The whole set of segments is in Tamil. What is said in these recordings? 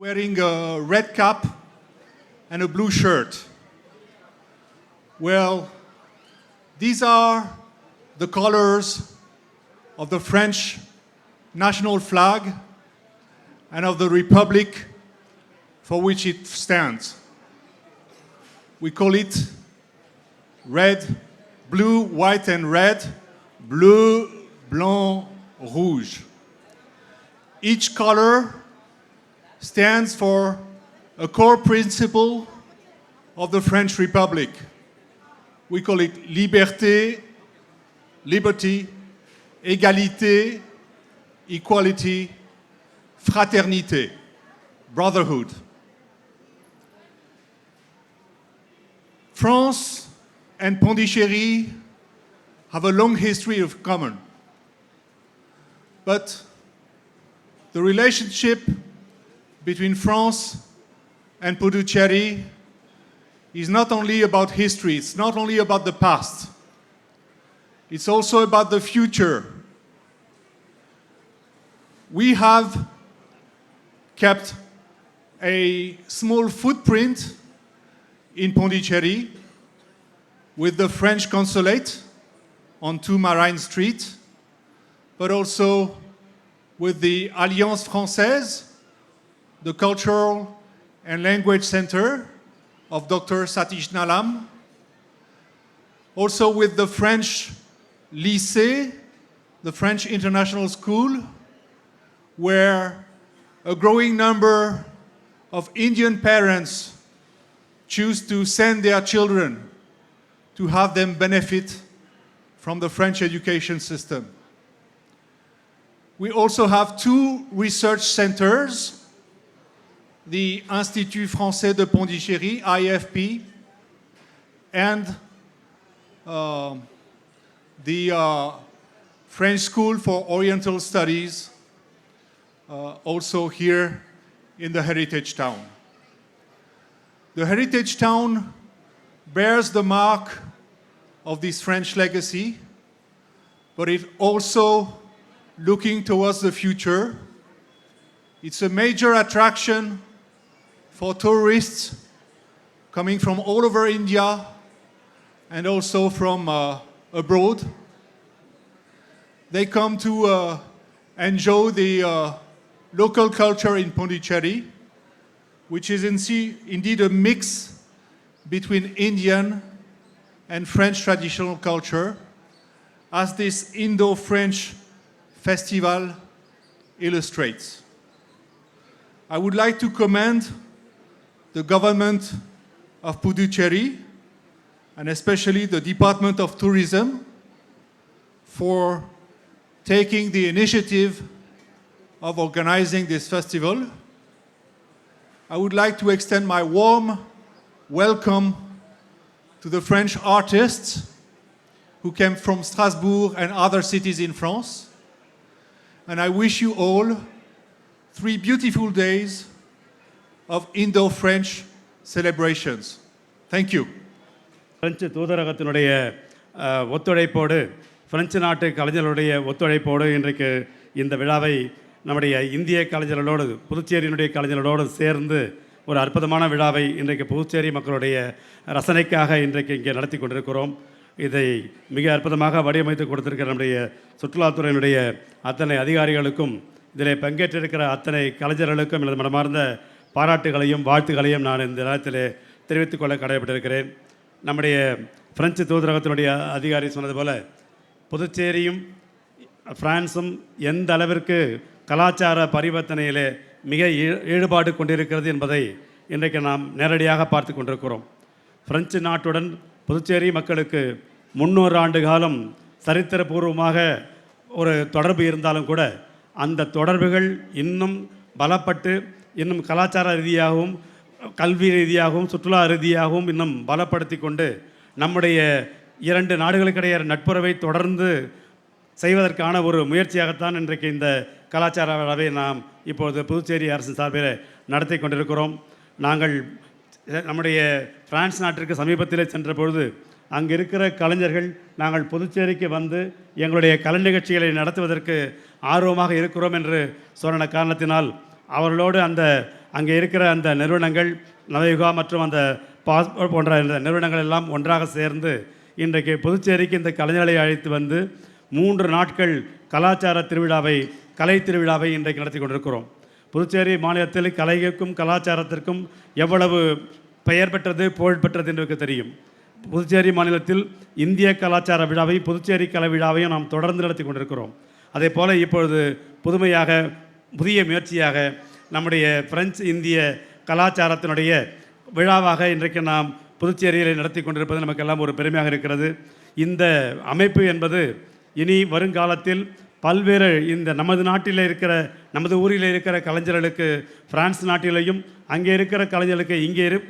wearing a red cap and a blue shirt. Well, these are the colors of the French national flag and of the republic for which it stands. We call it red, blue, white, and red, bleu, blanc, rouge. Each color stands for a core principle of the French Republic. We call it liberté, liberty, égalité, equality, fraternité, brotherhood. France and Pondichéry have a long history of common. But the relationship between France and Puducherry is not only about history, it's not only about the past, it's also about the future. We have kept a small footprint in Pondichéry with the French consulate on 2 Marine Street, but also with the Alliance Française, the Cultural and Language Center of Dr. Satish Nalam, also with the French Lycée, the French International School, where a growing number of Indian parents choose to send their children to have them benefit from the French education system. We also have 2 research centers, the Institut Français de Pondichéry, IFP, and the French School for Oriental Studies, also here in the Heritage Town. The Heritage Town bears the mark of this French legacy, but it also looking towards the future. It's a major attraction for tourists coming from all over India and also from abroad. They come to enjoy the local culture in Pondichéry, which is indeed a mix between Indian and French traditional culture, as this Indo-French festival illustrates. I would like to commend the government of Puducherry and especially the Department of Tourism for taking the initiative of organizing this festival. I would like to extend my warm welcome to the French artists who came from Strasbourg and other cities in France. And I wish you all 3 beautiful days of Indo-French celebrations. Thank you. French தூதரகத்தினுடைய ஒத்துழைப்போடு பிரெஞ்சு நாட்டு கலைஞர்களுடைய ஒத்துழைப்போடு இன்றைக்கு இந்த விழாவை நம்முடைய இந்திய கலைஞர்களோடு புதுச்சேரியினுடைய கலைஞர்களோடு சேர்ந்து ஒரு அற்புதமான விழாவை இன்றைக்கு புதுச்சேரி மக்களுடைய ரசனைக்காக இன்றைக்கு இங்கே நடத்தி கொண்டிருக்கிறோம். இதை மிக அற்புதமாக வடிவமைத்து கொடுத்திருக்கிற நம்முடைய சுற்றுலாத்துறையினுடைய அத்தனை அதிகாரிகளுக்கும் இதில் பங்கேற்றிருக்கிற அத்தனை கலைஞர்களுக்கும் எனது மனமார்ந்த பாராட்டுகளையும் வாழ்த்துக்களையும் நான் இந்த நேரத்தில் தெரிவித்துக் கொள்ள கடமைப்பட்டிருக்கிறேன். நம்முடைய பிரெஞ்சு தூதரகத்தினுடைய அதிகாரி சொன்னது போல் புதுச்சேரியும் பிரான்ஸும் எந்த அளவிற்கு கலாச்சார பரிவர்த்தனையிலே மிக ஈடுபாடு கொண்டிருக்கிறது என்பதை இன்றைக்கு நாம் நேரடியாக பார்த்து கொண்டிருக்கிறோம். பிரெஞ்சு நாட்டுடன் புதுச்சேரி மக்களுக்கு 300 ஆண்டு காலம் சரித்திரபூர்வமாக ஒரு தொடர்பு இருந்தாலும் கூட அந்த தொடர்புகள் இன்னும் பலப்பட்டு இன்னும் கலாச்சார ரீதியாகவும் கல்வி ரீதியாகவும் சுற்றுலா ரீதியாகவும் இன்னும் பலப்படுத்தி கொண்டு நம்முடைய 2 நாடுகளுக்கிடையே நட்புறவை தொடர்ந்து செய்வதற்கான ஒரு முயற்சியாகத்தான் இன்றைக்கு இந்த கலாச்சார விழாவை நாம் இப்பொழுது புதுச்சேரி அரசின் சார்பில் நடத்தி கொண்டிருக்கிறோம். நாங்கள் நம்முடைய பிரான்ஸ் நாட்டிற்கு சமீபத்தில் சென்ற பொழுது அங்கே இருக்கிற கலைஞர்கள் நாங்கள் புதுச்சேரிக்கு வந்து எங்களுடைய கலை நிகழ்ச்சிகளை நடத்துவதற்கு ஆர்வமாக இருக்கிறோம் என்று சொன்ன காரணத்தினால் அவர்களோடு அங்கே இருக்கிற அந்த நிறுவனங்கள் நவயுகா மற்றும் அந்த பாஸ்போர்ட் போன்ற இந்த நிறுவனங்கள் எல்லாம் ஒன்றாக சேர்ந்து இன்றைக்கு புதுச்சேரிக்கு இந்த கலைஞர்களை அழைத்து வந்து 3 நாட்கள் கலாச்சார திருவிழாவை கலை திருவிழாவை இன்றைக்கு நடத்தி கொண்டிருக்கிறோம். புதுச்சேரி மாநிலத்தில் கலைக்கும் கலாச்சாரத்திற்கும் எவ்வளவு பெயர் பெற்றது புகழ் பெற்றது என்று தெரியும். புதுச்சேரி மாநிலத்தில் இந்திய கலாச்சார விழாவை புதுச்சேரி கலை விழாவையும் நாம் தொடர்ந்து நடத்தி கொண்டிருக்கிறோம். அதே போல் இப்பொழுது புதுமையாக புதிய முயற்சியாக நம்முடைய பிரெஞ்சு இந்திய கலாச்சாரத்தினுடைய விழாவாக இன்றைக்கு நாம் புதுச்சேரியில் நடத்தி கொண்டிருப்பது நமக்கெல்லாம் ஒரு பெருமையாக இருக்கிறது. இந்த அமைப்பு என்பது இனி வருங்காலத்தில் பல்வேறு இந்த நமது நாட்டில் இருக்கிற நமது ஊரில் இருக்கிற கலைஞர்களுக்கு பிரான்ஸ் நாட்டிலேயும் அங்கே இருக்கிற கலைஞர்களுக்கு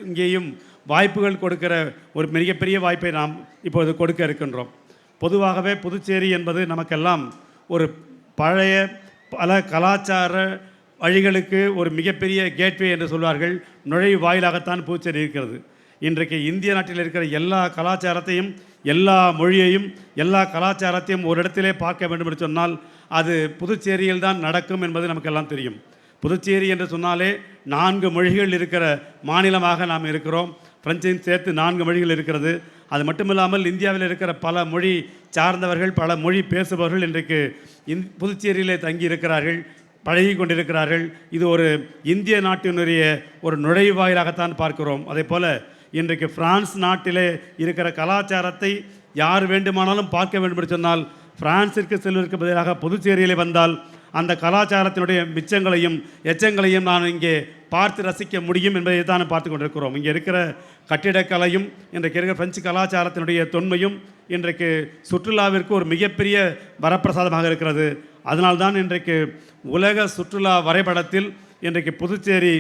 இங்கேயும் வாய்ப்புகள் கொடுக்கிற ஒரு மிகப்பெரிய வாய்ப்பை நாம் இப்போது கொடுக்க இருக்கின்றோம். பொதுவாகவே புதுச்சேரி என்பது நமக்கெல்லாம் ஒரு பழைய பல கலாச்சார வழிகளுக்கு ஒரு மிகப்பெரிய கேட்வே என்று சொல்வார்கள். நுழைவு வாயிலாகத்தான் புதுச்சேரி இருக்கிறது. இன்றைக்கு இந்திய நாட்டில் இருக்கிற எல்லா கலாச்சாரத்தையும் எல்லா மொழியையும் எல்லா கலாச்சாரத்தையும் ஒரு இடத்திலே பார்க்க வேண்டும் என்று சொன்னால் அது புதுச்சேரியில் தான் நடக்கும் என்பது நமக்கெல்லாம் தெரியும். புதுச்சேரி என்று சொன்னாலே 4 மொழிகள் இருக்கிற மாநிலமாக நாம் இருக்கிறோம். பிரெஞ்சையும் சேர்த்து 4 மொழிகள் இருக்கிறது. அது மட்டுமில்லாமல் இந்தியாவில் இருக்கிற பல மொழி சார்ந்தவர்கள் பல மொழி பேசுபவர்கள் இன்றைக்கு புதுச்சேரியிலே தங்கி இருக்கிறார்கள், பழகி கொண்டிருக்கிறார்கள். இது ஒரு இந்திய நாட்டினுடைய ஒரு நுழைவாயிலாகத்தான் பார்க்கிறோம். அதே போல் இன்றைக்கு பிரான்ஸ் நாட்டிலே இருக்கிற கலாச்சாரத்தை யார் வேண்டுமானாலும் பார்க்க வேண்டும் என்று சொன்னால் பிரான்சிற்கு செல்வதற்கு பதிலாக புதுச்சேரியிலே வந்தால் அந்த கலாச்சாரத்தினுடைய மிச்சங்களையும் எச்சங்களையும் நான் இங்கே பார்த்து ரசிக்க முடியும் என்பதை தான் பார்த்து கொண்டிருக்கிறோம். இங்கே இருக்கிற கட்டிடக்கலையும் இன்றைக்கு இருக்கிற பிரெஞ்சு கலாச்சாரத்தினுடைய தொன்மையும் இன்றைக்கு சுற்றுலாவிற்கு ஒரு மிகப்பெரிய வரப்பிரசாதமாக இருக்கிறது. அதனால்தான் இன்றைக்கு உலக சுற்றுலா வரைபடத்தில் இன்றைக்கு புதுச்சேரி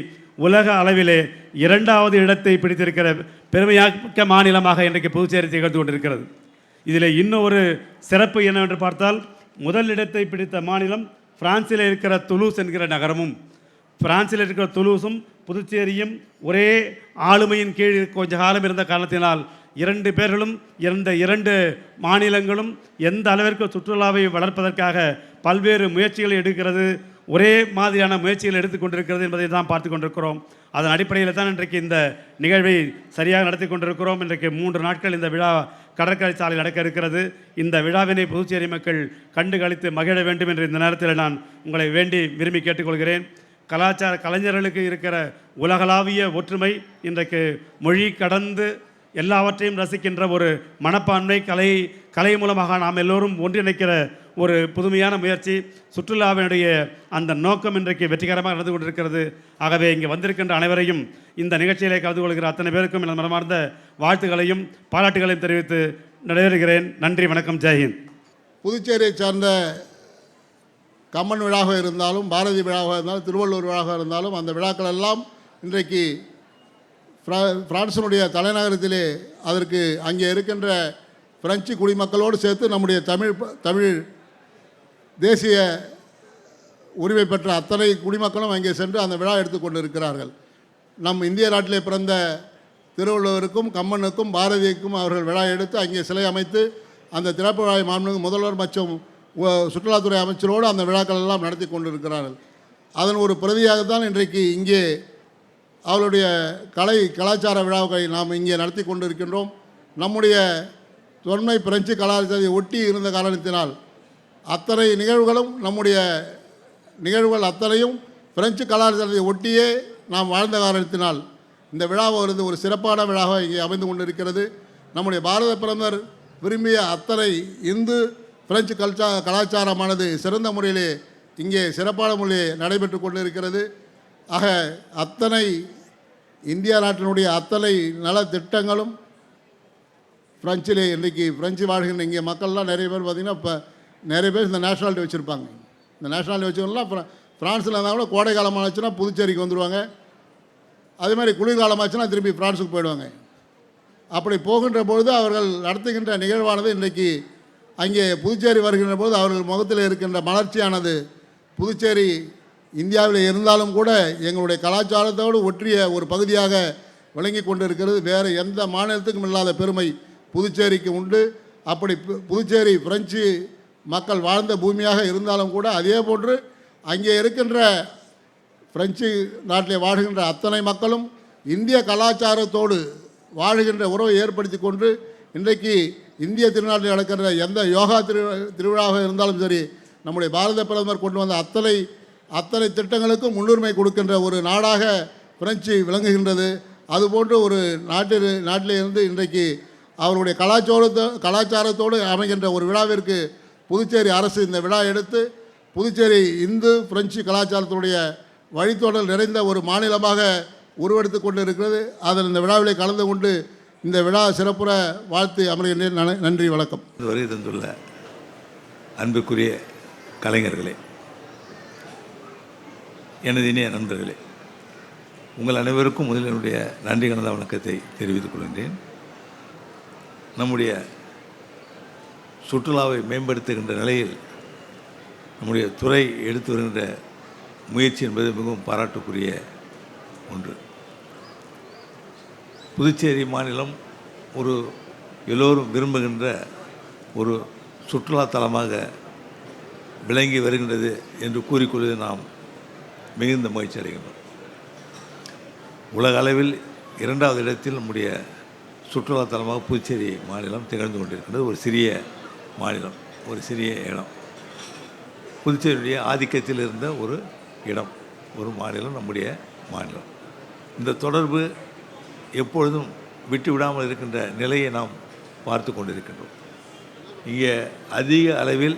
உலக அளவிலே 2வது இடத்தை பிடித்திருக்கிற பெருமையாக்க மாநிலமாக இன்றைக்கு புதுச்சேரி திகழ்ந்து கொண்டிருக்கிறது. இதில் இன்னும் ஒரு சிறப்பு என்னவென்று பார்த்தால் முதல் இடத்தை பிடித்த மாநிலம் பிரான்சில் இருக்கிற துலூஸ் என்கிற நகரமும் பிரான்சில் இருக்கிற துலூஸும் புதுச்சேரியும் ஒரே ஆளுமையின் கீழ் கொஞ்ச காலம் இருந்த காரணத்தினால் 2 பேர்களும் இருந்த 2 மாநிலங்களும் எந்த அளவிற்கு சுற்றுலாவை வளர்ப்பதற்காக பல்வேறு முயற்சிகளை எடுக்கிறது, ஒரே மாதிரியான முயற்சிகள் எடுத்துக்கொண்டிருக்கிறது என்பதை தான் பார்த்து கொண்டிருக்கிறோம். அதன் அடிப்படையில் தான் இன்றைக்கு இந்த நிகழ்வை சரியாக நடத்தி கொண்டிருக்கிறோம். இன்றைக்கு 3 நாட்கள் இந்த விழா கடற்கரை சாலையில் நடக்க இருக்கிறது. இந்த விழாவினை புதுச்சேரி மக்கள் கண்டு களித்து மகிழ வேண்டும் என்று இந்த நேரத்தில் நான் உங்களை வேண்டி விரும்பி கேட்டுக்கொள்கிறேன். கலாச்சார கலைஞர்களுக்கு இருக்கிற உலகளாவிய ஒற்றுமை இன்றைக்கு மொழி கடந்து எல்லாவற்றையும் ரசிக்கின்ற ஒரு மனப்பான்மை கலை மூலமாக நாம் எல்லோரும் ஒன்றிணைக்கிற ஒரு புதுமையான முயற்சி சுற்றுலாவினுடைய அந்த நோக்கம் இன்றைக்கு வெற்றிகரமாக நடந்து கொண்டிருக்கிறது. ஆகவே இங்கே வந்திருக்கின்ற அனைவரையும் இந்த நிகழ்ச்சியிலே கலந்து கொள்கிற அத்தனை பேருக்கும் எனது மனமார்ந்த வாழ்த்துக்களையும் பாராட்டுகளையும் தெரிவித்து நடைபெறுகிறேன். நன்றி, வணக்கம், ஜெய்ஹிந்த். புதுச்சேரியை சார்ந்த கம்மன் விழாவாக இருந்தாலும் பாரதி விழாவாக இருந்தாலும் திருவள்ளூர் விழாவாக இருந்தாலும் அந்த விழாக்கள் எல்லாம் இன்றைக்கு பிரான்சினுடைய தலைநகரத்திலே அதற்கு அங்கே இருக்கின்ற பிரெஞ்சு குடிமக்களோடு சேர்த்து நம்முடைய தமிழ் தேசிய உரிமை பெற்ற அத்தனை குடிமக்களும் அங்கே சென்று அந்த விழா எடுத்துக்கொண்டு இருக்கிறார்கள். நம் இந்திய நாட்டிலே பிறந்த திருவள்ளுவருக்கும் கம்மனுக்கும் பாரதிக்கும் அவர்கள் விழா எடுத்து அங்கே சிலை அமைத்து அந்த திறப்பு விழாவை மாண்புமிகு முதல்வர் மற்றும் சுற்றுலாத்துறை அமைச்சரோடு அந்த விழாக்கள் எல்லாம் நடத்தி கொண்டிருக்கிறார்கள். அதன் ஒரு பிரதியாகத்தான் இன்றைக்கு இங்கே அவருடைய கலாச்சார விழாவை நாம் இங்கே நடத்தி கொண்டிருக்கின்றோம். நம்முடைய தொன்மை பிரெஞ்சு கலாச்சாரத்தை ஒட்டி இருந்த காரணத்தினால் அத்தனை நிகழ்வுகளும் நம்முடைய நிகழ்வுகள் அத்தனையும் பிரெஞ்சு கலாச்சாரத்தை ஒட்டியே நாம் வாழ்ந்த காரணத்தினால் இந்த விழாவானது ஒரு சிறப்பான விழாவாக இங்கே அமைந்து கொண்டிருக்கிறது. நம்முடைய பாரத பிரதமர் விரும்பிய அத்தனை இந்து பிரெஞ்சு கலாச்சாரமானது சிறந்த முறையிலே இங்கே சிறப்பான முறையிலே நடைபெற்று கொண்டிருக்கிறது. ஆக அத்தனை இந்தியா நாட்டினுடைய அத்தனை நல திட்டங்களும் பிரெஞ்சிலே இன்றைக்கி பிரெஞ்சு வாழ்கின்ற இங்கே மக்கள்லாம் நிறைய பேர் பார்த்திங்கன்னா இப்போ நிறைய பேர் இந்த நேஷ்னாலிட்டி வச்சுருப்பாங்க. இந்த நேஷ்னாலிட்டி வச்சுக்கலாம் ஃப்ரான்ஸில் இருந்தால் கூட கோடை காலமாச்சுன்னா புதுச்சேரிக்கு வந்துடுவாங்க. அதே மாதிரி குளிர்காலமாச்சுன்னா திரும்பி ஃப்ரான்ஸுக்கு போயிடுவாங்க. அப்படி போகின்ற பொழுது அவர்கள் நடத்துகின்ற நிகழ்வானது இன்றைக்கி அங்கே புதுச்சேரி வருகின்ற போது அவர்கள் முகத்தில் இருக்கின்ற மலர்ச்சியானது புதுச்சேரி இந்தியாவில் இருந்தாலும் கூட எங்களுடைய கலாச்சாரத்தோடு ஒற்றிய ஒரு பகுதியாக விளங்கி கொண்டு இருக்கிறது. வேறு எந்த மாநிலத்துக்கும் இல்லாத பெருமை புதுச்சேரிக்கு உண்டு. அப்படி புதுச்சேரி பிரெஞ்சு மக்கள் வாழ்ந்த பூமியாக இருந்தாலும் கூட அதே போன்று அங்கே இருக்கின்ற பிரெஞ்சு நாட்டிலே வாழுகின்ற அத்தனை மக்களும் இந்திய கலாச்சாரத்தோடு வாழுகின்ற உறவை ஏற்படுத்தி கொண்டு இன்றைக்கு இந்திய திருநாட்டில் நடக்கின்ற எந்த யோகா திருவிழாவாக இருந்தாலும் சரி, நம்முடைய பாரத பிரதமர் கொண்டு வந்த அத்தனை திட்டங்களுக்கும் முன்னுரிமை கொடுக்கின்ற ஒரு நாடாக பிரெஞ்சு விளங்குகின்றது. அதுபோன்று ஒரு நாட்டிலே இருந்து இன்றைக்கு அவருடைய கலாச்சாரத்தோடு அமைகின்ற ஒரு விழாவிற்கு புதுச்சேரி அரசு இந்த விழா எடுத்து புதுச்சேரி இந்து பிரெஞ்சு கலாச்சாரத்துடைய வழித்தோடல் நிறைந்த ஒரு மாநிலமாக உருவெடுத்து கொண்டு இருக்கிறது. அதில் இந்த விழாவிலே கலந்து கொண்டு இந்த விழா சிறப்புற வாழ்த்து அமர்கின்றேன். நன்றி, வணக்கம். வருகை தந்துள்ள அன்புக்குரிய கலைஞர்களே, எனது இனிய நண்பர்களே, உங்கள் அனைவருக்கும் முதலில் என்னுடைய நன்றி கலந்த வணக்கத்தை தெரிவித்துக் கொள்கின்றேன். நம்முடைய சுற்றுலாவை மேம்படுத்துகின்ற நிலையில் நம்முடைய துறை எடுத்து வருகின்ற முயற்சி என்பது மிகவும் பாராட்டுக்குரிய ஒன்று. புதுச்சேரி மாநிலம் ஒரு எல்லோரும் விரும்புகின்ற ஒரு சுற்றுலா தலமாக விளங்கி வருகின்றது என்று கூறிக்கொள்வது நாம் மிகுந்த மகிழ்ச்சி அடைகின்றோம். உலக அளவில் 2வது இடத்தில் நம்முடைய சுற்றுலா தலமாக புதுச்சேரி மாநிலம் திகழ்ந்து கொண்டிருக்கின்றது. ஒரு சிறிய மாநிலம், ஒரு சிறிய இடம், புதுச்சேரியுடைய ஆதிக்கத்தில் இருந்த ஒரு இடம், ஒரு மாநிலம், நம்முடைய மாநிலம். இந்த தொடர்பு எப்பொழுதும் விட்டு விடாமல் இருக்கின்ற நிலையை நாம் பார்த்து கொண்டிருக்கின்றோம். இங்கே அதிக அளவில்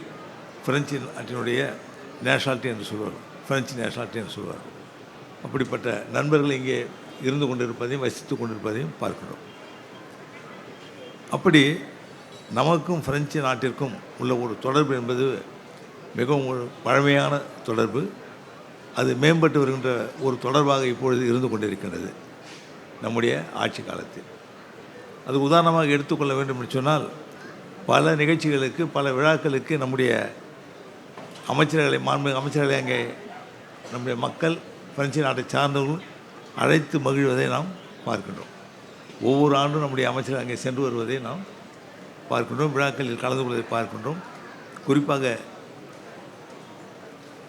பிரெஞ்சு நாட்டினுடைய நேஷனாலிட்டி என்று சொல்வார், பிரெஞ்சு நேஷனாலிட்டி என்று சொல்வார். அப்படிப்பட்ட நண்பர்கள் இங்கே இருந்து கொண்டிருப்பதையும் வசித்து கொண்டிருப்பதையும் பார்க்கிறோம். அப்படி நமக்கும் பிரெஞ்சு நாட்டிற்கும் உள்ள ஒரு தொடர்பு என்பது மிகவும் ஒரு பழமையான தொடர்பு. அது மேம்பட்டு வருகின்ற ஒரு தொடர்பாக இப்பொழுது இருந்து கொண்டிருக்கின்றது நம்முடைய ஆட்சி காலத்தில். அது உதாரணமாக எடுத்துக்கொள்ள வேண்டும் என்று சொன்னால், பல நிகழ்ச்சிகளுக்கு, பல விழாக்களுக்கு நம்முடைய அமைச்சர்களை அங்கே நம்முடைய மக்கள், பிரெஞ்சு நாட்டை சார்ந்தவர்கள் அழைத்து மகிழ்வதை நாம் பார்க்கின்றோம். ஒவ்வொரு ஆண்டும் நம்முடைய அமைச்சர்கள் அங்கே சென்று வருவதை நாம் பார்க்கின்றோம், விழாக்களில் கலந்து கொள்வதை பார்க்கின்றோம். குறிப்பாக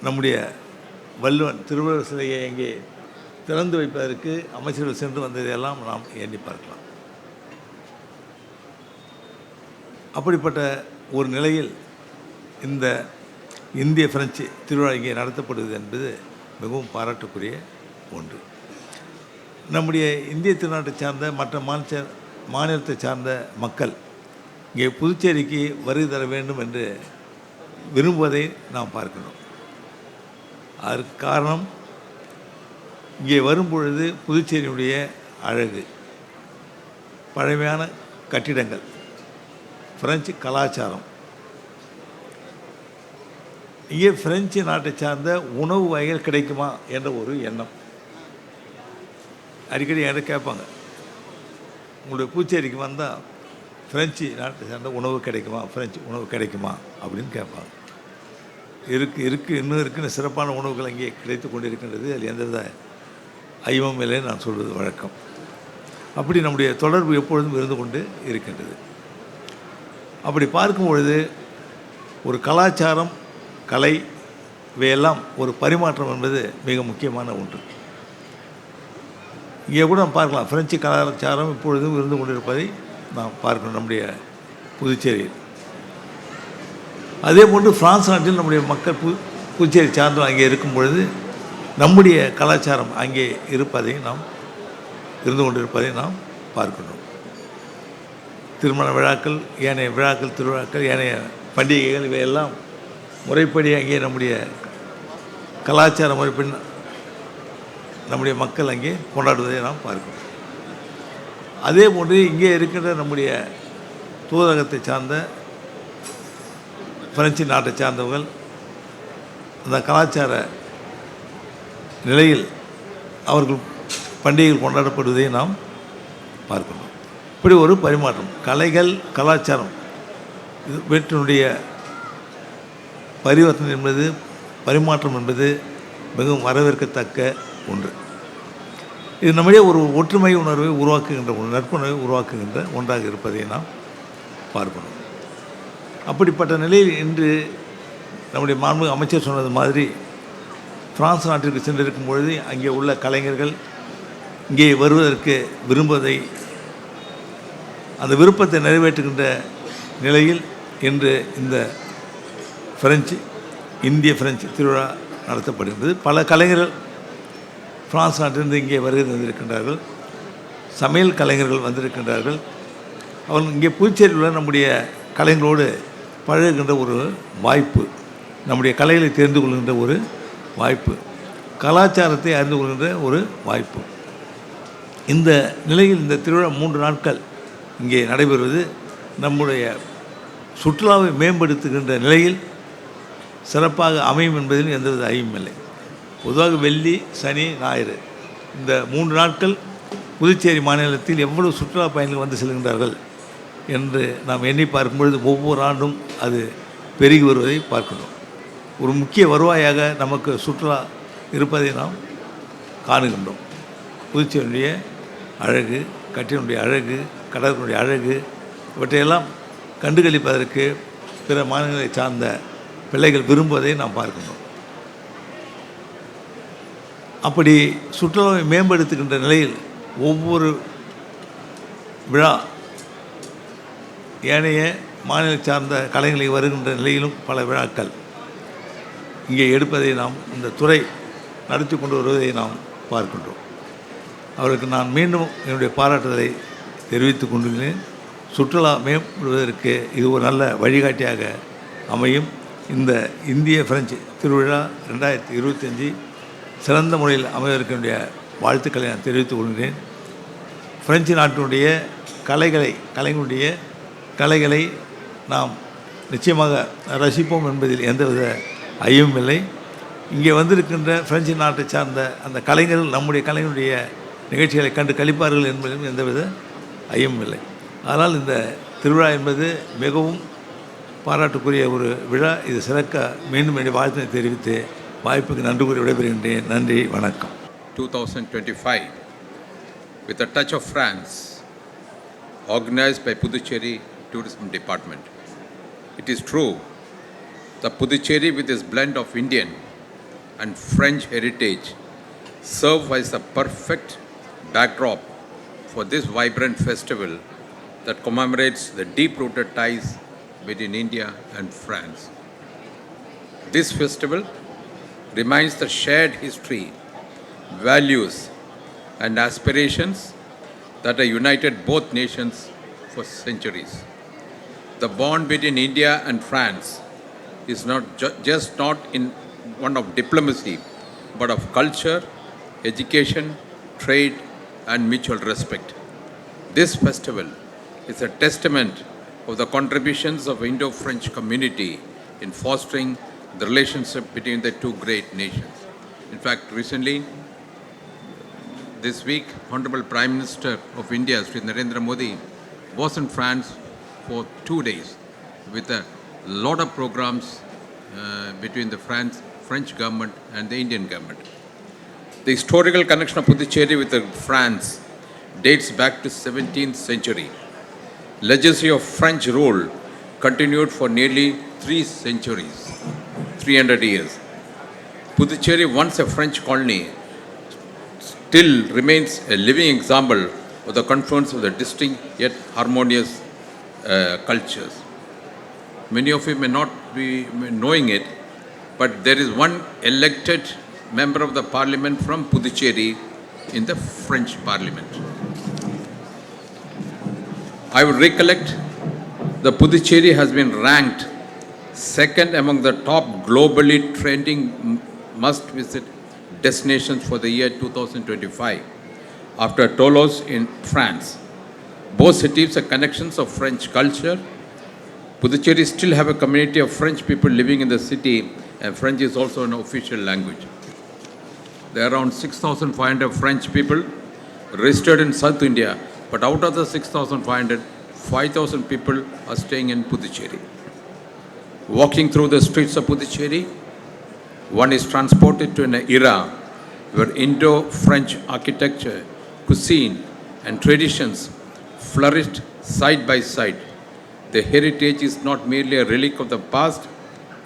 நம்முடைய வள்ளுவன் திருவள்ளுவர் சிலையை அங்கே திறந்து வைப்பதற்கு அமைச்சர்கள் சென்று வந்ததையெல்லாம் நாம் எண்ணி பார்க்கலாம். அப்படிப்பட்ட ஒரு நிலையில் இந்த இந்திய பிரெஞ்சு திருவிழா இங்கே நடத்தப்படுவது என்பது மிகவும் பாராட்டுக்குரிய ஒன்று. நம்முடைய இந்திய திருநாட்டை சார்ந்த மற்ற மாநிலத்தை சார்ந்த மக்கள் இங்கே புதுச்சேரிக்கு வருகை தர வேண்டும் என்று விரும்புவதை நாம் பார்க்கணும். அதற்கு காரணம், இங்கே வரும்பொழுது புதுச்சேரியுடைய அழகு, பழமையான கட்டிடங்கள், பிரெஞ்சு கலாச்சாரம், இங்கே பிரெஞ்சு நாட்டை சார்ந்த உணவு வகைகள் கிடைக்குமா என்ற ஒரு எண்ணம். அடிக்கடி என்கிட்ட கேட்பாங்க, உங்களுடைய புதுச்சேரிக்கு வந்தால் பிரெஞ்சு நாட்டை சார்ந்த உணவு கிடைக்குமா, பிரெஞ்சு உணவு கிடைக்குமா அப்படின்னு கேட்பாங்க. இன்னும் இருக்குன்னு சிறப்பான உணவுகள் அங்கே கிடைத்து கொண்டிருக்கின்றது. அதில் எந்தவித ஐயமும் இல்லை, நான் சொல்வது வழக்கம். அப்படி நம்முடைய தொடர்பு எப்பொழுதும் இருந்து கொண்டு இருக்கின்றது. அப்படி பார்க்கும் பொழுது ஒரு கலாச்சாரம், கலை, இவையெல்லாம் ஒரு பரிமாற்றம் என்பது மிக முக்கியமான ஒன்று. இங்கே கூட நாம் பார்க்கலாம், பிரெஞ்சு கலாச்சாரம் இப்பொழுதும் இருந்து கொண்டிருப்பதை நாம் பார்க்கணும் நம்முடைய புதுச்சேரியில். அதே போன்று பிரான்ஸ் நாட்டில் நம்முடைய மக்கள் புதுச்சேரி சார்ந்தோம் அங்கே இருக்கும் பொழுது நம்முடைய கலாச்சாரம் அங்கே இருந்து கொண்டிருப்பதை நாம் பார்க்கணும். திருமண விழாக்கள், ஏனைய விழாக்கள், திருவிழாக்கள், ஏனைய பண்டிகைகள், இவையெல்லாம் முறைப்படி அங்கே நம்முடைய கலாச்சார முறைப்படி நம்முடைய மக்கள் அங்கே கொண்டாடுவதை நாம் பார்க்கணும். அதே போன்று இங்கே இருக்கின்ற நம்முடைய தூதரகத்தை சார்ந்த பிரெஞ்சு நாட்டை சார்ந்தவர்கள் அந்த கலாச்சார நிலையில் அவர்கள் பண்டிகைகள் கொண்டாடப்படுவதை நாம் பார்க்கணும். இப்படி ஒரு பரிமாற்றம், கலைகள், கலாச்சாரம், இது இவற்றினுடைய பரிவர்த்தனை என்பது, பரிமாற்றம் என்பது மிகவும் வரவேற்கத்தக்க ஒன்று. இது நம்முடைய ஒரு ஒற்றுமை உணர்வை உருவாக்குகின்ற, ஒரு நட்புணர்வை உருவாக்குகின்ற ஒன்றாக இருப்பதை நாம் பார்க்கணும். அப்படிப்பட்ட நிலையில் இன்று நம்முடைய மாண்புமிகு அமைச்சர் சொன்னது மாதிரி பிரான்ஸ் நாட்டிற்கு சென்றிருக்கும் பொழுது அங்கே உள்ள கலைஞர்கள் இங்கே வருவதற்கு விரும்புவதை அந்த விருப்பத்தை நிறைவேற்றுகின்ற நிலையில் இன்று இந்த இந்திய பிரெஞ்சு திருவிழா நடத்தப்படுகின்றது. பல கலைஞர்கள் பிரான்ஸ் நாட்டிலிருந்து இங்கே வருகை தந்திருக்கின்றார்கள். சமையல் கலைஞர்கள் வந்திருக்கின்றார்கள். அவர்கள் இங்கே புதுச்சேரியில் உள்ள நம்முடைய கலைஞர்களோடு பழகுகின்ற ஒரு வாய்ப்பு, நம்முடைய கலைகளை தெரிந்து கொள்கின்ற ஒரு வாய்ப்பு, கலாச்சாரத்தை அறிந்து கொள்கின்ற ஒரு வாய்ப்பு. இந்த நிலையில் இந்த திருவிழா 3 நாட்கள் இங்கே நடைபெறுவது நம்முடைய சுற்றுலாவை மேம்படுத்துகின்ற நிலையில் சிறப்பாக அமையும் என்பதில் எந்தவித ஐயமும் இல்லை. பொதுவாக வெள்ளி, சனி, ஞாயிறு இந்த 3 நாட்கள் புதுச்சேரி மாநிலத்தில் எவ்வளவு சுற்றுலா பயணிகள் வந்து செல்கின்றார்கள் என்று நாம் எண்ணி பார்க்கும்பொழுது ஒவ்வொரு ஆண்டும் அது பெருகி வருவதை பார்க்கிறோம். ஒரு முக்கிய வருவாயாக நமக்கு சுற்றுலா இருப்பதை நாம் காணுகின்றோம். புதுச்சேரியுடைய அழகு, கட்டினுடைய அழகு, கடற்கரையுடைய அழகு இவற்றையெல்லாம் கண்டுகளிப்பதற்கு பிற மாநிலங்களை சார்ந்த பிள்ளைகள் விரும்புவதை நாம் பார்க்கின்றோம். அப்படி சுற்றுலாவை மேம்படுத்துகின்ற நிலையில் ஒவ்வொரு விழா ஏனைய மாநில சார்ந்த கலைஞர்களை வருகின்ற நிலையிலும் பல விழாக்கள் இங்கே எடுப்பதை நாம் இந்த துறை நடத்தி கொண்டு வருவதை நாம் பார்க்கின்றோம். அவருக்கு நான் மீண்டும் என்னுடைய பாராட்டுதலை தெரிவித்துக் கொண்டுள்ளேன். சுற்றுலா மேம்படுவதற்கு இது ஒரு நல்ல வழிகாட்டியாக அமையும். இந்த இந்திய பிரெஞ்சு திருவிழா 2025 சிறந்த முறையில் அமைவதற்கு என்னுடைய வாழ்த்துக்களை நான் தெரிவித்துக் கொள்கிறேன். பிரெஞ்சு நாட்டினுடைய கலைஞருடைய கலைகளை நாம் நிச்சயமாக ரசிப்போம் என்பதில் எந்தவித ஐயமும் இல்லை. இங்கே வந்திருக்கின்ற பிரெஞ்சு நாட்டை சார்ந்த அந்த கலைஞர்கள் நம்முடைய கலைஞருடைய நிகழ்ச்சிகளை கண்டு கழிப்பார்கள் என்பதிலும் எந்தவித ஐயமும் இல்லை. அதனால் இந்த திருவிழா என்பது மிகவும் பாராட்டுக்குரிய ஒரு விழா. இது சிறக்க மீண்டும் என்னுடைய வாழ்த்தினை தெரிவித்து வாய்ப்புக்கு நன்றி கூறி விடைபெறுகின்றேன். நன்றி, வணக்கம். 2025 with a touch of France, organized by Puducherry Tourism Department. It is true that Puducherry with its blend of Indian and French heritage serve as a perfect backdrop for this vibrant festival that commemorates the deep-rooted ties between India and France. This festival reminds the shared history, values and aspirations that have united both nations for centuries. The bond between India and France is not just not in one of diplomacy, but of culture, education, trade and mutual respect. This festival is a testament of the contributions of Indo-French community in fostering the relationship between the two great nations. In fact, recently, this week, Honorable Prime Minister of India, Sri Narendra Modi, was in France for 2 days with a lot of programs between the French government and the Indian government. The historical connection of Puducherry with France dates back to 17th century. Legacy of French rule continued for nearly 3 centuries, 300 years. Puducherry, once a French colony, still remains a living example of the confluence of the distinct yet harmonious cultures. Many of you may not be knowing it, but there is one elected member of the parliament from Puducherry in the French parliament. I would recollect the Puducherry has been ranked second among the top globally trending must-visit destinations for the year 2025 after Toulouse in France. Both cities are connections of French culture. Puducherry still have a community of French people living in the city, and French is also an official language. There are around 6,500 French people registered in South India, but out of the 6,500, 5,000 people are staying in Puducherry. Walking through the streets of Puducherry, one is transported to an era where Indo-French architecture, cuisine and traditions flourished side by side. The heritage is not merely a relic of the past,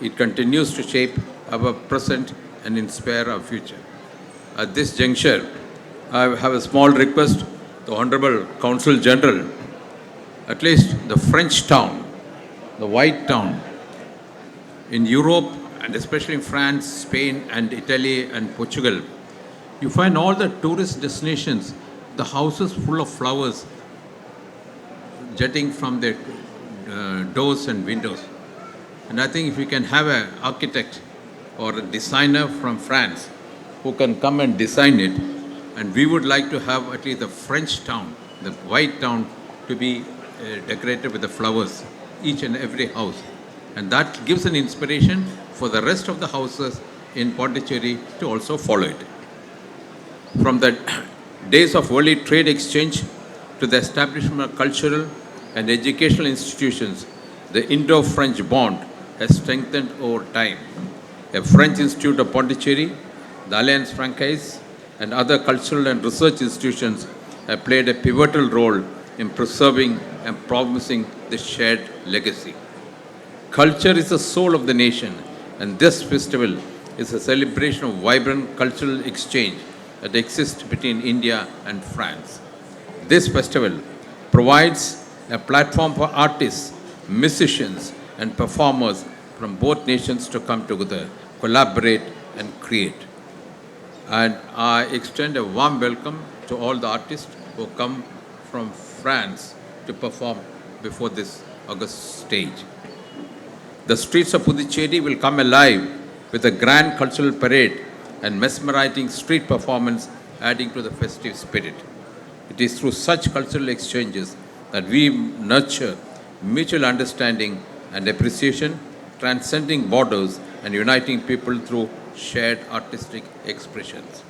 it continues to shape our present and inspire our future. At this juncture, I have a small request to Honorable Consul General. At least the French town, the white town, in Europe and especially in France, Spain and Italy and Portugal, you find all the tourist destinations, the houses full of flowers jutting from their doors and windows. And I think if we can have an architect or a designer from France who can come and design it, and we would like to have at least the French town, the white town, to be decorated with the flowers, each and every house. And that gives an inspiration for the rest of the houses in Pondicherry to also follow it. From the days of early trade exchange to the establishment of cultural and educational institutions, the Indo-French bond has strengthened over time. A French Institute of Pondicherry, the Alliance Francaise, and other cultural and research institutions have played a pivotal role in preserving and promising the shared legacy. Culture is the soul of the nation, and this festival is a celebration of vibrant cultural exchange that exists between India and France. This festival provides a platform for artists, musicians, and performers from both nations to come together, collaborate, and create. And I extend a warm welcome to all the artists who come from France to perform before this august stage. The streets of Puducherry will come alive with a grand cultural parade and mesmerizing street performance adding to the festive spirit. It is through such cultural exchanges that we nurture mutual understanding and appreciation, transcending borders and uniting people through shared artistic expressions.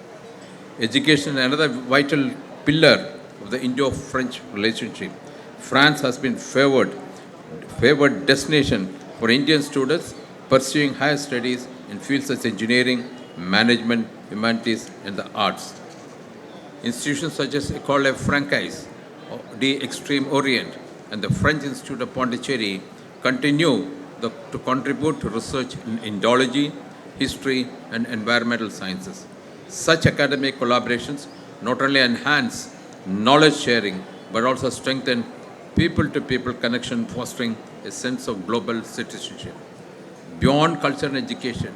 Education is another vital pillar of the Indo-French relationship. France has been favored destination for Indian students pursuing higher studies in fields such as engineering, management, humanities, and the arts. Institutions such as École Francaise, d'Extrême Orient, and the French Institute of Pondicherry continue to contribute to research in Indology, history, and environmental sciences. Such academic collaborations not only enhance knowledge sharing, but also strengthen people-to-people connection, fostering a sense of global citizenship. Beyond culture and education,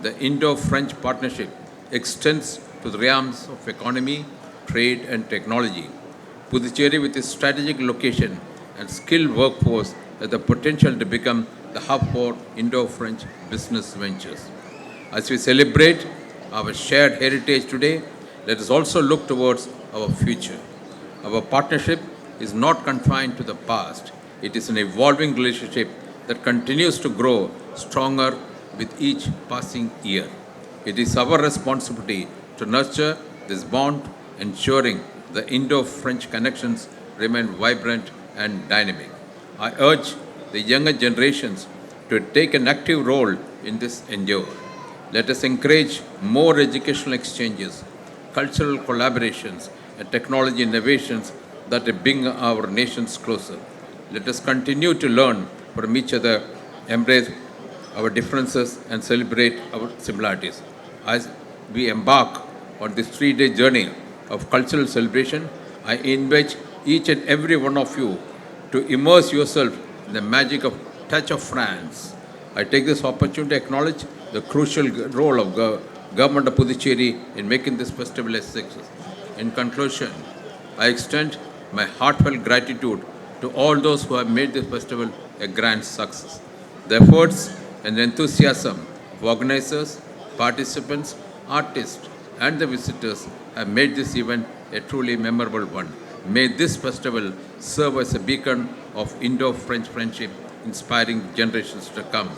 the Indo-French partnership extends to the realms of economy, trade, and technology. Puducherry, with its strategic location and skilled workforce, has the potential to become the hub for Indo-French business ventures. As we celebrate our shared heritage today, let us also look towards our future. Our partnership is not confined to the past. It is an evolving relationship that continues to grow stronger with each passing year. It is our responsibility to nurture this bond, ensuring the Indo-French connections remain vibrant and dynamic. I urge the younger generations to take an active role in this endeavor. Let us encourage more educational exchanges, cultural collaborations, and technology innovations that bring our nations closer. Let us continue to learn from each other, embrace our differences, and celebrate our similarities. As we embark on this 3-day journey of cultural celebration, I invite each and every one of you to immerse yourself in the magic of Touch of France. I take this opportunity to acknowledge the crucial role of Government of Puducherry in making this festival a success. In conclusion, I extend my heartfelt gratitude to all those who have made this festival a grand success. The efforts and enthusiasm of organizers, participants, artists, and the visitors have made this event a truly memorable one. May this festival serve as a beacon of Indo-French friendship, inspiring generations to come.